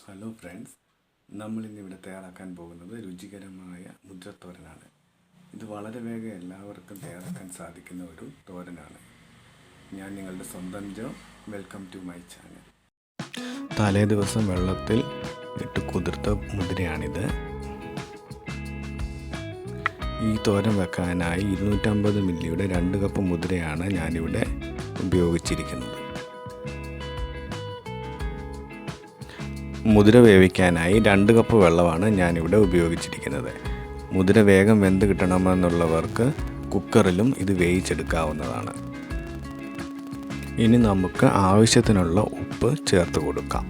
Hello friends, നമ്മളിന്നിവിടെ തയ്യാറാക്കാൻ പോകുന്നത് രുചികരമായ മുദ്രത്തോരനാണ്. ഇത് വളരെ വേഗം എല്ലാവർക്കും തയ്യാറാക്കാൻ സാധിക്കുന്ന ഒരു തോരനാണ്. ഞാൻ നിങ്ങളുടെ സ്വന്തം Jo. Welcome to my channel. തലേ ദിവസം വെള്ളത്തിൽ ഇട്ട് കുതിർത്ത മുതിരയാണിത്. ഈ തോരൻ വെക്കാനായി 250 മില്ലിയുടെ 2 കപ്പ് മുതിരയാണ് ഞാനിവിടെ ഉപയോഗിച്ചിരിക്കുന്നത്. മുതിര വേവിക്കാനായി 2 കപ്പ് വെള്ളമാണ് ഞാനിവിടെ ഉപയോഗിച്ചിരിക്കുന്നത്. മുതിര വേഗം വെന്ത് കിട്ടണമെന്നുള്ളവർക്ക് കുക്കറിലും ഇത് വേവിച്ചെടുക്കാവുന്നതാണ്. ഇനി നമുക്ക് ആവശ്യത്തിനുള്ള ഉപ്പ് ചേർത്ത് കൊടുക്കാം.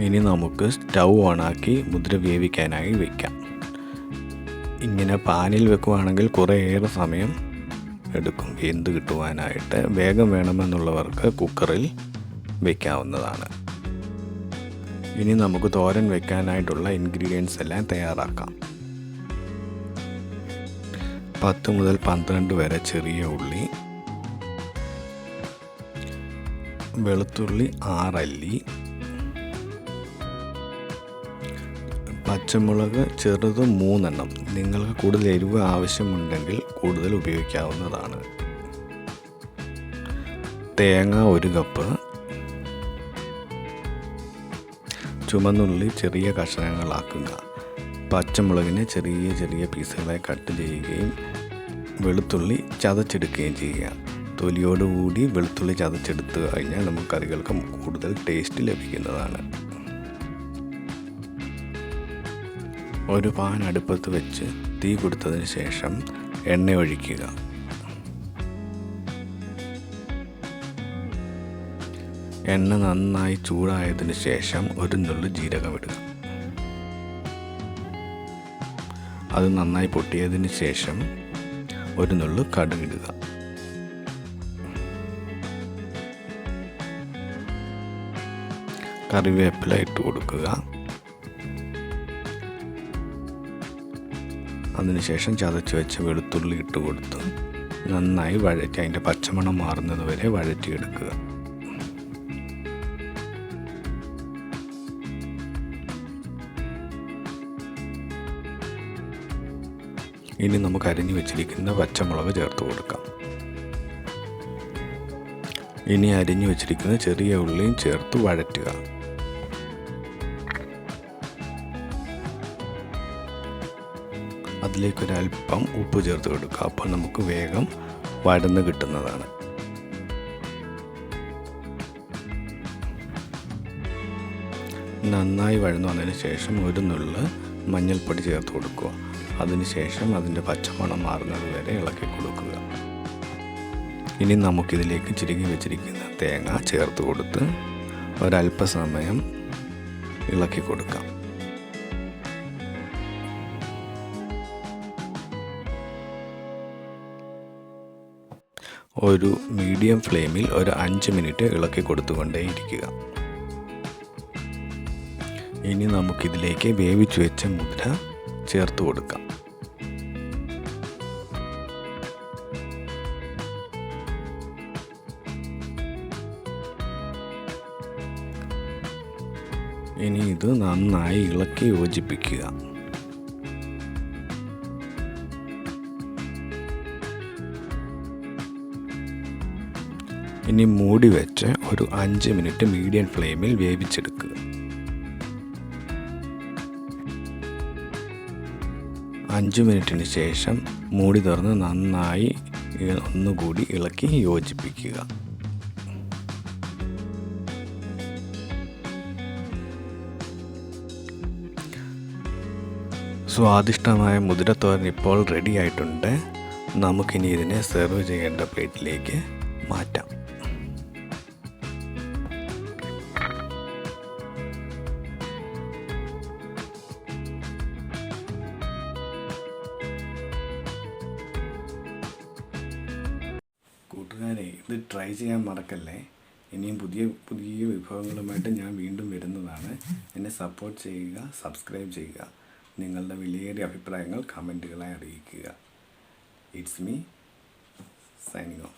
ഇനി നമുക്ക് സ്റ്റൗ ഓണാക്കി മുതിര വേവിക്കാനായി വയ്ക്കാം. ഇങ്ങനെ പാനിൽ വെക്കുകയാണെങ്കിൽ കുറേയേറെ സമയം എടുക്കും വെന്ത് കിട്ടുവാനായിട്ട്. വേഗം വേണമെന്നുള്ളവർക്ക് കുക്കറിൽ വയ്ക്കാവുന്നതാണ്. ഇനി നമുക്ക് തോരൻ വെക്കാനായിട്ടുള്ള ഇൻഗ്രീഡിയൻസ് എല്ലാം തയ്യാറാക്കാം. 10 മുതൽ 12 വരെ ചെറിയ ഉള്ളി, വെളുത്തുള്ളി 6 അല്ലി, പച്ചമുളക് ചെറുത് 3 എണ്ണം. നിങ്ങൾക്ക് കൂടുതൽ എരിവ് ആവശ്യമുണ്ടെങ്കിൽ കൂടുതൽ ഉപയോഗിക്കാവുന്നതാണ്. തേങ്ങ 1 കപ്പ്, ചുമന്നുള്ളി ചെറിയ കഷണങ്ങളാക്കുക. പച്ചമുളകിനെ ചെറിയ ചെറിയ പീസുകളായി കട്ട് ചെയ്യുകയും വെളുത്തുള്ളി ചതച്ചെടുക്കുകയും ചെയ്യുക. തൊലിയോടുകൂടി വെളുത്തുള്ളി ചതച്ചെടുത്ത് കഴിഞ്ഞാൽ നമുക്ക് കറികൾക്ക് കൂടുതൽ ടേസ്റ്റ് ലഭിക്കുന്നതാണ്. ഒരു പാൻ അടുപ്പത്ത് വെച്ച് തീ കൊടുത്തതിന് ശേഷം എണ്ണ ഒഴിക്കുക. എണ്ണ നന്നായി ചൂടായതിനു ശേഷം ഒരു നുള്ളു ജീരകം ഇടുക. അത് നന്നായി പൊട്ടിയതിന് ശേഷം ഒരു നുള്ളു കടുകിടുക. കറിവേപ്പില ഇട്ട് കൊടുക്കുക. അതിനുശേഷം ചതച്ച് വെച്ച വെളുത്തുള്ളി ഇട്ട് കൊടുത്ത് നന്നായി വഴറ്റി അതിൻ്റെ പച്ചമണം മാറുന്നത് വരെ വഴറ്റിയെടുക്കുക. ഇനി നമുക്ക് അരിഞ്ഞു വെച്ചിരിക്കുന്ന പച്ചമുളക് ചേർത്ത് കൊടുക്കാം. ഇനി അരിഞ്ഞു വെച്ചിരിക്കുന്ന ചെറിയ ഉള്ളിയും ചേർത്ത് വഴറ്റുക. അതിലേക്കൊരൽപ്പം ഉപ്പ് ചേർത്ത് കൊടുക്കുക. അപ്പോൾ നമുക്ക് വേഗം വഴന്ന് കിട്ടുന്നതാണ്. നന്നായി വഴന്നു വന്നതിന് ശേഷം ഒരു നുള്ള് മഞ്ഞൾപ്പൊടി ചേർത്ത് കൊടുക്കുക. അതിനുശേഷം അതിൻ്റെ പച്ചമണം മാറുന്നത് വരെ ഇളക്കി കൊടുക്കുക. ഇനി നമുക്കിതിലേക്ക് ചിരകി വെച്ചിരിക്കുന്ന തേങ്ങ ചേർത്ത് കൊടുത്ത് ഒരല്പസമയം ഇളക്കി കൊടുക്കാം. ഒരു മീഡിയം ഫ്ലെയിമിൽ ഒരു 5 മിനിറ്റ് ഇളക്കി കൊടുത്തുകൊണ്ടേയിരിക്കുക. ഇനി നമുക്കിതിലേക്ക് വേവിച്ചു വെച്ച മുതിര ചേർത്ത് കൊടുക്കാം. ഇനി ഇത് നന്നായി ഇളക്കി യോജിപ്പിക്കുക. ഇനി മൂടി വെച്ച് ഒരു 5 മിനിറ്റ് മീഡിയം ഫ്ലെയിമിൽ വേവിച്ചെടുക്കുക. 5 മിനിറ്റിന് ശേഷം മൂടി തുറന്ന് നന്നായി ഒന്നുകൂടി ഇളക്കി യോജിപ്പിക്കുക. സ്വാദിഷ്ടമായ മുതിരത്തോരൻ ഇപ്പോൾ റെഡി ആയിട്ടുണ്ട്. നമുക്കിനി ഇതിനെ സെർവ് ചെയ്യേണ്ട പ്ലേറ്റിലേക്ക് മാറ്റാം. കൂട്ടുകാരെ, ഇത് ട്രൈ ചെയ്യാൻ മറക്കല്ലേ. ഇനിയും പുതിയ പുതിയ വിഭവങ്ങളുമായിട്ട് ഞാൻ വീണ്ടും വരുന്നതാണ്. എന്നെ സപ്പോർട്ട് ചെയ്യുക, സബ്സ്ക്രൈബ് ചെയ്യുക. നിങ്ങളുടെ വിലയേറിയ അഭിപ്രായങ്ങൾ കമൻറ്റുകളായി അറിയിക്കുക. It's me signing off.